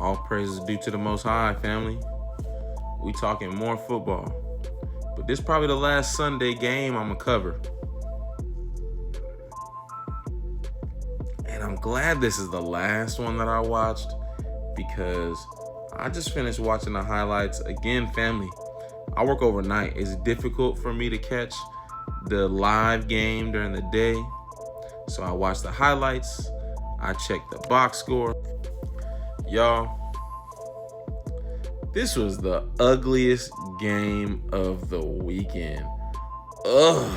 All praises due to the Most High, family. We talking more football. But this is probably the last Sunday game I'm going to cover. And I'm glad this is the last one that I watched because I just finished watching the highlights. Again, family, I work overnight. It's difficult for me to catch the live game during the day. So I watch the highlights. I check the box score. Y'all, this was the ugliest game of the weekend. Ugh.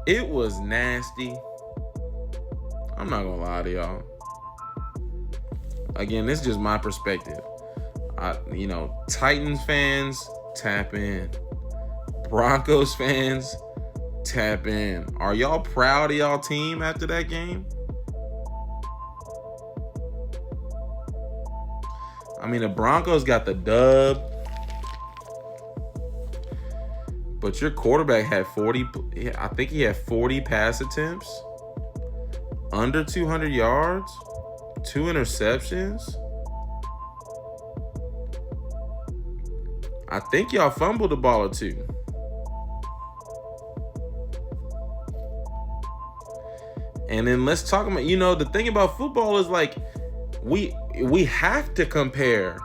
It was nasty. I'm not gonna lie to y'all. Again, this is just my perspective. Titans fans, tap in. Broncos fans, tap in. Are y'all proud of y'all team after that game? I mean, the Broncos got the dub, but your quarterback had 40, I think he had 40 pass attempts, under 200 yards, 2 interceptions. I think y'all fumbled the ball or two. And then let's talk about, the thing about football is like, we have to compare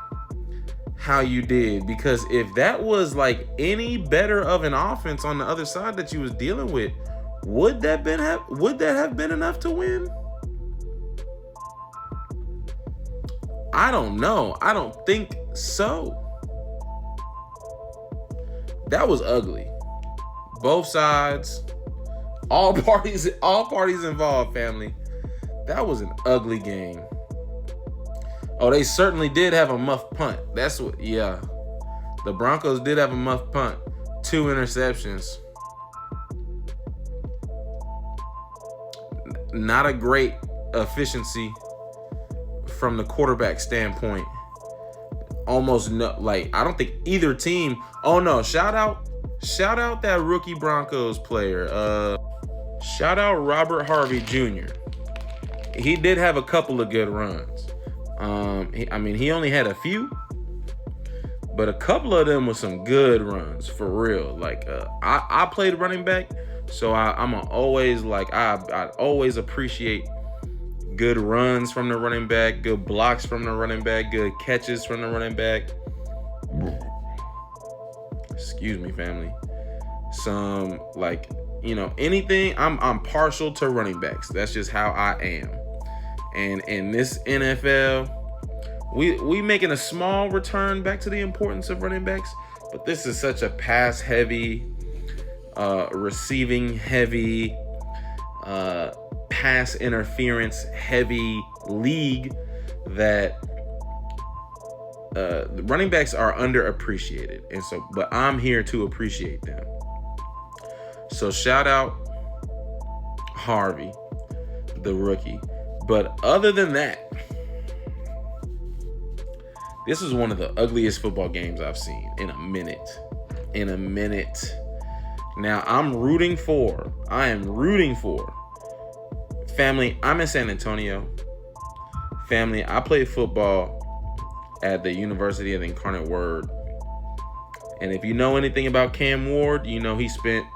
how you did, because if that was like any better of an offense on the other side that you was dealing with, would that have been enough to win? I don't know. I don't think so. That was ugly. Both sides, all parties involved, family. That was an ugly game. Oh, they certainly did have a muff punt. The Broncos did have a muff punt. 2 interceptions. Not a great efficiency from the quarterback standpoint. Almost no, I don't think either team. Oh no, shout out that rookie Broncos player. Shout out Robert Harvey Jr. He did have a couple of good runs. He only had a few, but a couple of them was some good runs for real. I played running back, so I'm always I always appreciate good runs from the running back, good blocks from the running back, good catches from the running back. Excuse me, family. Some anything. I'm partial to running backs. That's just how I am. And in this NFL, we making a small return back to the importance of running backs, but this is such a pass heavy, receiving heavy, pass interference heavy league that the running backs are underappreciated. But I'm here to appreciate them. So shout out Harvey, the rookie. But other than that, this was one of the ugliest football games I've seen in a minute. Now, I am rooting for, family, I'm in San Antonio. Family, I played football at the University of the Incarnate Word. And if you know anything about Cam Ward, he spent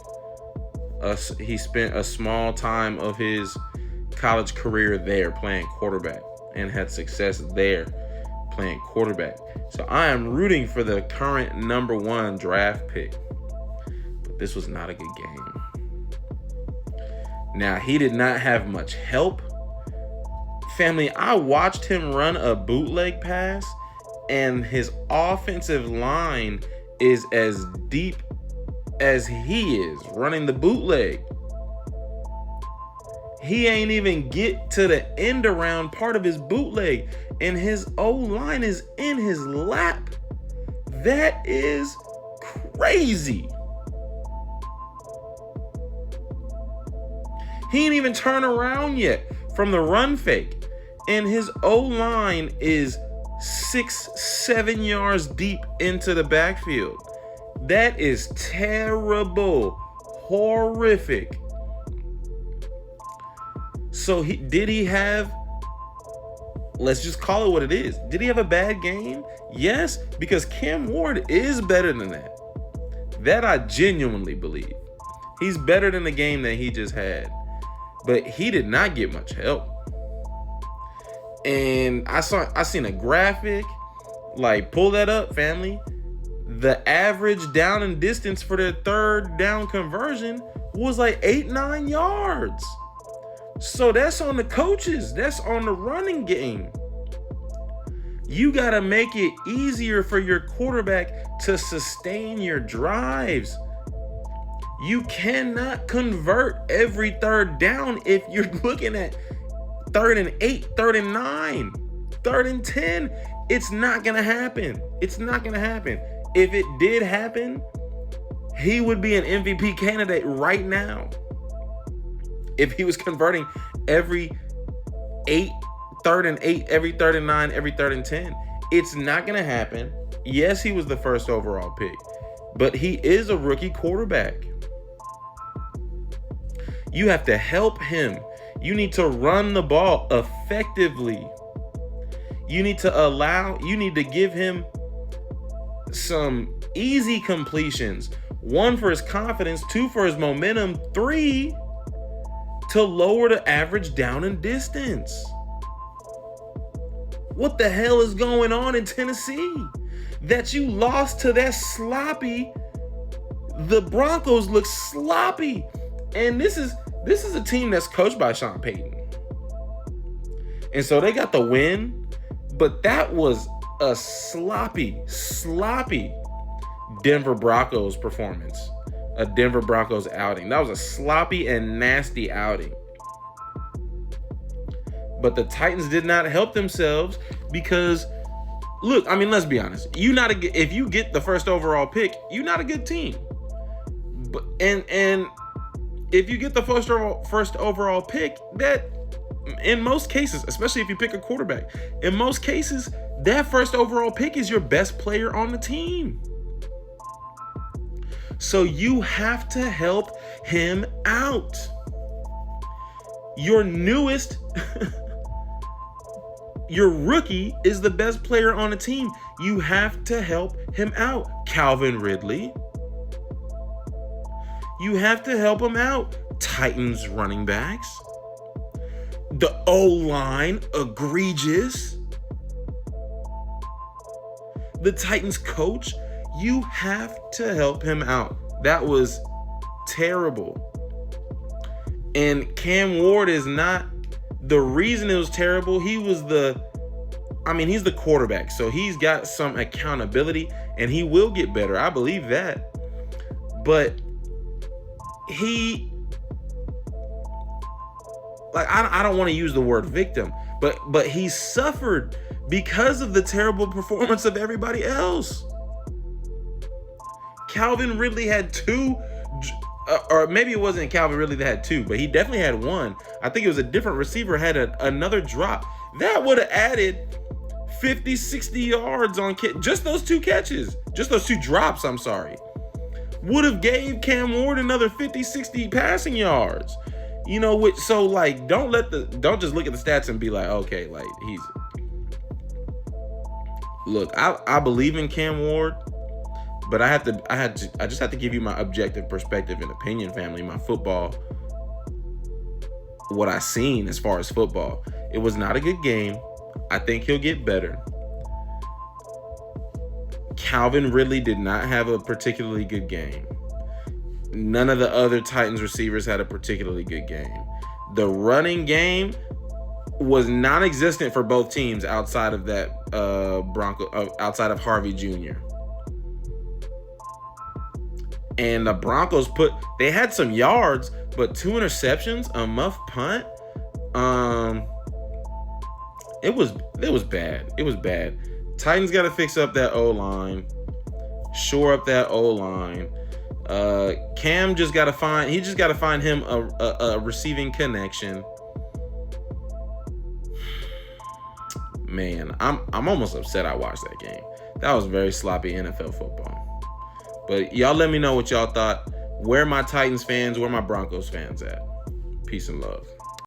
a small time of his college career there playing quarterback and had success there playing quarterback. So I am rooting for the current number 1 draft pick. But this was not a good game. Now, he did not have much help. Family, I watched him run a bootleg pass, and his offensive line is as deep as he is running the bootleg. He ain't even get to the end around part of his bootleg, and his O-line is in his lap. That is crazy. He ain't even turn around yet from the run fake, and his O-line is 6-7 yards deep into the backfield. That is terrible, horrific. So did he have, let's just call it what it is. Did he have a bad game? Yes, because Cam Ward is better than that. That I genuinely believe. He's better than the game that he just had. But he did not get much help. And I seen a graphic, like, pull that up, family. The average down and distance for their third down conversion was like 8-9 yards. So that's on the coaches. That's on the running game. You got to make it easier for your quarterback to sustain your drives. You cannot convert every third down if you're looking at 3rd and 8, 3rd and 9, 3rd and 10. It's not going to happen. It's not going to happen. If it did happen, he would be an MVP candidate right now. If he was converting every 3rd and 8, every 3rd and 9, every 3rd and 10. It's not going to happen. Yes, he was the first overall pick, but he is a rookie quarterback. You have to help him. You need to run the ball effectively. You need to give him some easy completions. 1, for his confidence. 2, for his momentum. 3, to lower the average down and distance. What the hell is going on in Tennessee? That you lost to that sloppy. The Broncos look sloppy. And this is a team that's coached by Sean Payton. And so they got the win, but that was a sloppy Denver Broncos performance. A Denver Broncos outing. That was a sloppy and nasty outing. But the Titans did not help themselves because, look, I mean, let's be honest. If you get the first overall pick, you're not a good team. But and if you get the first overall pick, that in most cases, especially if you pick a quarterback, in most cases, that first overall pick is your best player on the team. So you have to help him out. Your newest, your rookie is the best player on the team. You have to help him out. Calvin Ridley. You have to help him out. Titans running backs. The O-line, egregious. The Titans coach, you have to help him out. That was terrible. And Cam Ward is not the reason it was terrible. He's the quarterback. So he's got some accountability and he will get better. I believe that. But I don't want to use the word victim, but he suffered because of the terrible performance of everybody else. Calvin Ridley had 2, or maybe it wasn't Calvin Ridley that had 2, but he definitely had 1. I think it was a different receiver had another drop. That would have added 50, 60 yards on just those 2 catches. Just those 2 drops, I'm sorry. Would have gave Cam Ward another 50, 60 passing yards. You know, don't just look at the stats and be like, okay, like look, I believe in Cam Ward, but I just have to give you my objective perspective and opinion, family. My football, what I seen as far as football, it was not a good game. I think he'll get better. Calvin Ridley did not have a particularly good game. None of the other Titans receivers had a particularly good game. The running game was non-existent for both teams outside of that outside of Harvey Jr. And the Broncos they had some yards, but 2 interceptions, a muff punt. It was bad. It was bad. Titans got to fix up that O-line, shore up that O-line. Cam just got to find him a receiving connection. Man, I'm almost upset I watched that game. That was very sloppy NFL football. But y'all let me know what y'all thought. Where my Titans fans, where my Broncos fans at? Peace and love.